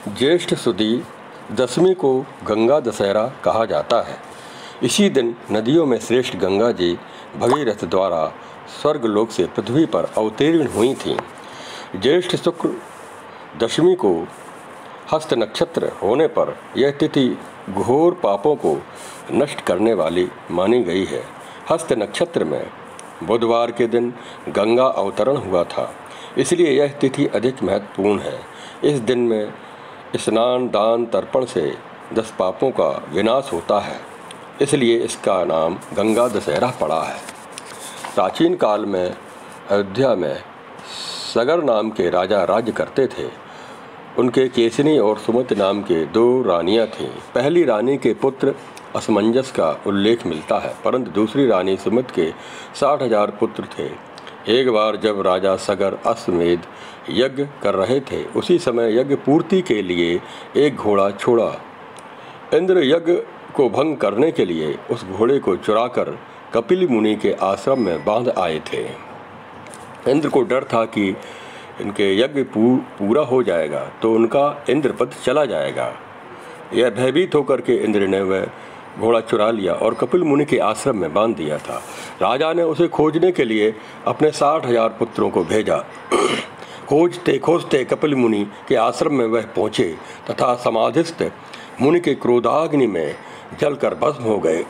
ज्येष्ठ सुदी दशमी को गंगा दशहरा कहा जाता है। इसी दिन नदियों में श्रेष्ठ गंगा जी भगीरथ द्वारा स्वर्गलोक से पृथ्वी पर अवतीर्ण हुई थीं। ज्येष्ठ शुक्ल दशमी को हस्त नक्षत्र होने पर यह तिथि घोर पापों को नष्ट करने वाली मानी गई है। हस्त नक्षत्र में बुधवार के दिन गंगा अवतरण हुआ था, इसलिए यह तिथि अधिक महत्वपूर्ण है। इस दिन में स्नान दान तर्पण से 10 पापों का विनाश होता है, इसलिए इसका नाम गंगा दशहरा पड़ा है। प्राचीन काल में अयोध्या में सगर नाम के राजा राज्य करते थे। उनके केसनी और सुमति नाम के 2 रानियां थीं। पहली रानी के पुत्र असमंजस का उल्लेख मिलता है, परंतु दूसरी रानी सुमति के 60,000 पुत्र थे। एक बार जब राजा सगर अश्वमेध यज्ञ कर रहे थे, उसी समय यज्ञ पूर्ति के लिए एक घोड़ा छोड़ा। इंद्र यज्ञ को भंग करने के लिए उस घोड़े को चुराकर कपिल मुनि के आश्रम में बांध आए थे। इंद्र को डर था कि इनके यज्ञ पूरा हो जाएगा तो उनका इंद्रपद चला जाएगा। यह भयभीत होकर के इंद्र ने वह घोड़ा चुरा लिया और कपिल मुनि के आश्रम में बांध दिया था। राजा ने उसे खोजने के लिए अपने 60,000 पुत्रों को भेजा। खोजते खोजते कपिल मुनि के आश्रम में वह पहुँचे तथा समाधिस्थ मुनि के क्रोधाग्नि में जलकर भस्म हो गए।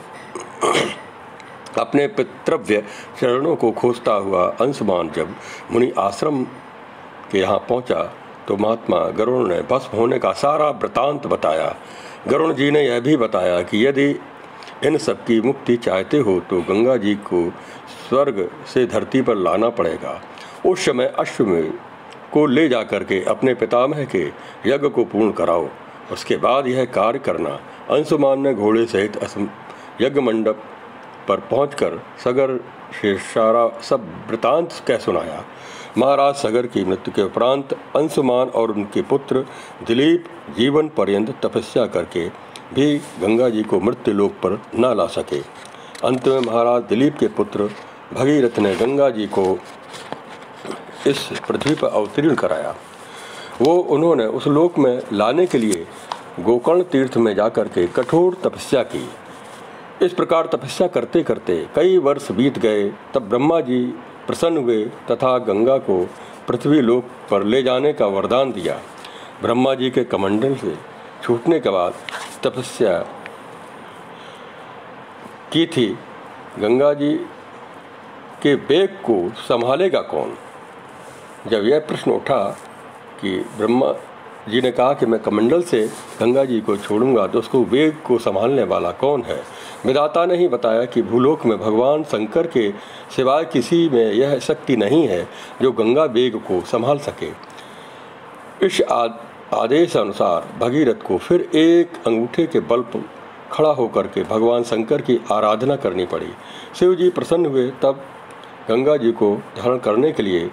अपने पितृव्य चरणों को खोजता हुआ अंशुमान जब मुनि आश्रम के यहाँ पहुँचा तो महात्मा गरुण ने भस्म होने का सारा वृतांत बताया। गरुण जी ने यह भी बताया कि यदि इन सब की मुक्ति चाहते हो तो गंगा जी को स्वर्ग से धरती पर लाना पड़ेगा। उस समय अश्वमेध को ले जाकर के अपने पितामह के यज्ञ को पूर्ण कराओ, उसके बाद यह कार्य करना। अंशुमान ने घोड़े सहित यज्ञ मंडप पर पहुंचकर सगर से सारा सब वृतांत कह सुनाया। महाराज सगर की मृत्यु के उपरांत अंशुमान और उनके पुत्र दिलीप जीवन पर्यंत तपस्या करके भी गंगा जी को मृत्यु लोक पर न ला सके। अंत में महाराज दिलीप के पुत्र भगीरथ ने गंगा जी को इस पृथ्वी पर अवतीर्ण कराया। उन्होंने उस लोक में लाने के लिए गोकर्ण तीर्थ में जाकर के कठोर तपस्या की। इस प्रकार तपस्या करते करते कई वर्ष बीत गए। तब ब्रह्मा जी प्रसन्न हुए तथा गंगा को पृथ्वी लोक पर ले जाने का वरदान दिया। ब्रह्मा जी के कमंडल से छूटने के बाद तपस्या की थी, गंगा जी के वेग को संभालेगा कौन? जब यह प्रश्न उठा कि ब्रह्मा जी ने कहा कि मैं कमंडल से गंगा जी को छोड़ूंगा तो उसको वेग को संभालने वाला कौन है? विधाता ने ही बताया कि भूलोक में भगवान शंकर के सिवाय किसी में यह शक्ति नहीं है जो गंगा वेग को संभाल सके। इस आदेश अनुसार भगीरथ को फिर एक अंगूठे के बल पर खड़ा होकर के भगवान शंकर की आराधना करनी पड़ी। शिव जी प्रसन्न हुए, तब गंगा जी को धारण करने के लिए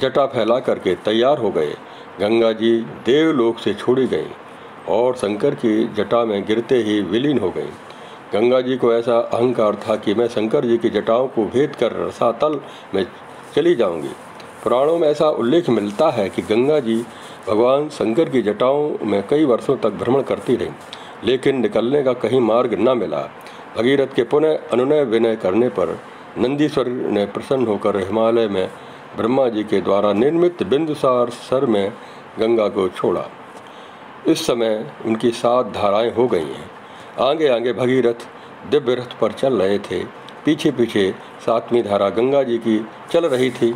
जटा फैला करके तैयार हो गए। गंगा जी देवलोक से छोड़ी गई और शंकर की जटा में गिरते ही विलीन हो गई। गंगा जी को ऐसा अहंकार था कि मैं शंकर जी की जटाओं को भेद कर रसातल में चली जाऊंगी। पुराणों में ऐसा उल्लेख मिलता है कि गंगा जी भगवान शंकर की जटाओं में कई वर्षों तक भ्रमण करती रही, लेकिन निकलने का कहीं मार्ग न मिला। भगीरथ के पुनः अनुनय विनय करने पर नंदीश्वर ने प्रसन्न होकर हिमालय में ब्रह्मा जी के द्वारा निर्मित बिंदुसार सर में गंगा को छोड़ा। इस समय उनकी 7 धाराएं हो गई हैं। आगे आगे भगीरथ दिव्य रथ पर चल रहे थे। पीछे पीछे 7वीं धारा गंगा जी की चल रही थी।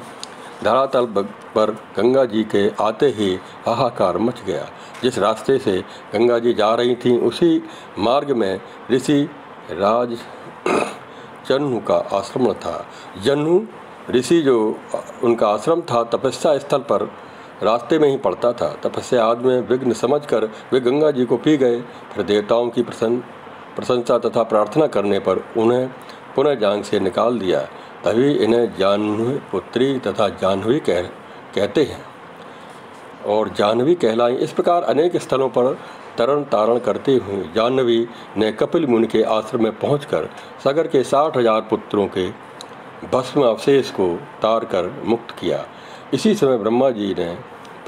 धरातल पर गंगा जी के आते ही हाहाकार मच गया। जिस रास्ते से गंगा जी जा रही थीं उसी मार्ग में ऋषि राज जन्हू का आश्रम था। जन्हू ऋषि जो उनका आश्रम था तपस्या स्थल पर रास्ते में ही पड़ता था। तपस्या आदि में विघ्न समझकर वे गंगा जी को पी गए। फिर देवताओं की प्रशंसा तथा प्रार्थना करने पर उन्हें पुनः जांग से निकाल दिया। तभी इन्हें जाह्नवी पुत्री तथा जाह्नवी कहते हैं और जाह्नवी कहलाई। इस प्रकार अनेक स्थलों पर तरण तारण करते हुए जाह्नवी ने कपिल मुनि के आश्रम में पहुंचकर सगर के 60,000 पुत्रों के भस्म अवशेष को तार कर मुक्त किया। इसी समय ब्रह्मा जी ने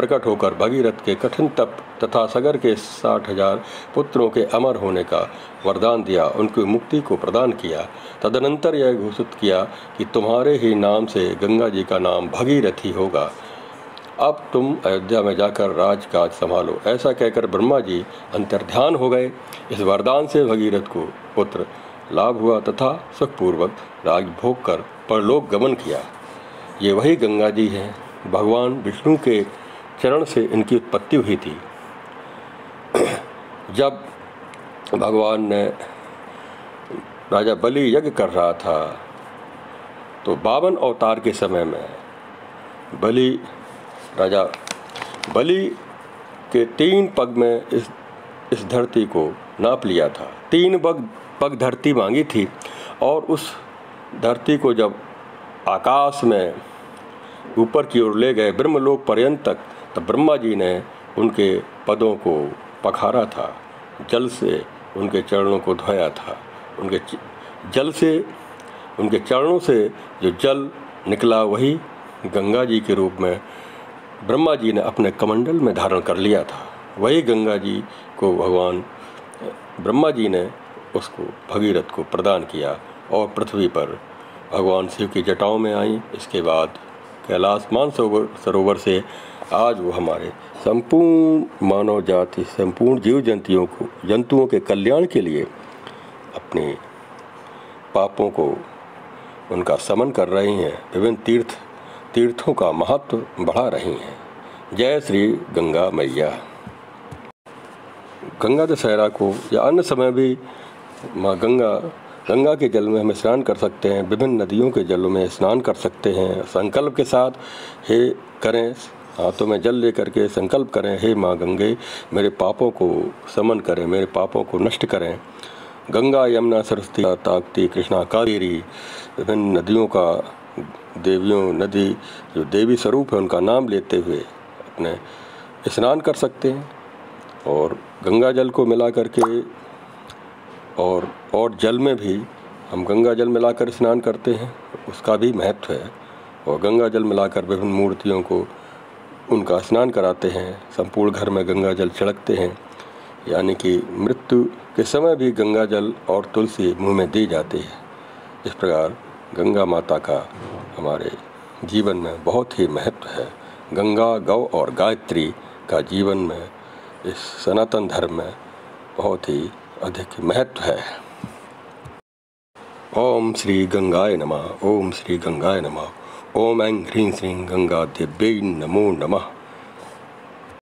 प्रकट होकर भगीरथ के कठिन तप तथा सगर के 60,000 पुत्रों के अमर होने का वरदान दिया, उनकी मुक्ति को प्रदान किया। तदनंतर यह घोषित किया कि तुम्हारे ही नाम से गंगा जी का नाम भगीरथी होगा। अब तुम अयोध्या में जाकर राजकाज संभालो। ऐसा कहकर ब्रह्मा जी अंतर्ध्यान हो गए। इस वरदान से भगीरथ को पुत्र लाभ हुआ तथा सुखपूर्वक राज भोग कर परलोक गमन किया। ये वही गंगा जी हैं। भगवान विष्णु के चरण से इनकी उत्पत्ति हुई थी। जब भगवान ने राजा बलि यज्ञ कर रहा था तो 52 अवतार के समय में राजा बलि के 3 पग में इस धरती को नाप लिया था। 3 पग धरती मांगी थी और उस धरती को जब आकाश में ऊपर की ओर ले गए ब्रह्मलोक पर्यंत तक, तब ब्रह्मा जी ने उनके पदों को पखारा था, जल से उनके चरणों को धोया था। उनके चरणों से जो जल निकला वही गंगा जी के रूप में ब्रह्मा जी ने अपने कमंडल में धारण कर लिया था। वही गंगा जी को भगवान ब्रह्मा जी ने उसको भगीरथ को प्रदान किया और पृथ्वी पर भगवान शिव की जटाओं में आई। इसके बाद कैलाश मानसरोवर से आज वो हमारे संपूर्ण मानव जाति, संपूर्ण जीव जंतुओं के कल्याण के लिए अपने पापों को उनका समन कर रही हैं, विभिन्न तीर्थों का महत्व बढ़ा रही हैं। जय श्री गंगा मैया। गंगा दशहरा को या अन्य समय भी माँ गंगा के जल में हम स्नान कर सकते हैं, विभिन्न नदियों के जलों में स्नान कर सकते हैं। संकल्प के साथ करें, हाथों में जल लेकर के संकल्प करें, हे माँ गंगे मेरे पापों को समन करें, मेरे पापों को नष्ट करें। गंगा, यमुना, सरस्वती, ताप्ती, कृष्णा, कावेरी, विभिन्न नदियों का नदी जो देवी स्वरूप है उनका नाम लेते हुए अपने स्नान कर सकते हैं। और गंगा जल को मिला करके और जल में भी हम गंगा जल मिलाकर स्नान करते हैं, उसका भी महत्व है। और गंगा जल मिलाकर विभिन्न मूर्तियों को उनका स्नान कराते हैं, संपूर्ण घर में गंगा जल छिड़कते हैं। यानी कि मृत्यु के समय भी गंगा जल और तुलसी मुंह में दी जाती है। इस प्रकार गंगा माता का हमारे जीवन में बहुत ही महत्व है। गंगा, गौ और गायत्री का जीवन में इस सनातन धर्म में बहुत ही अधिक महत्व है। ओम श्री गंगाय नमः। ओम श्री गंगाय नमः। ओम ऐं ह्रीं श्रीं गंगा देव्यै नमो नमः।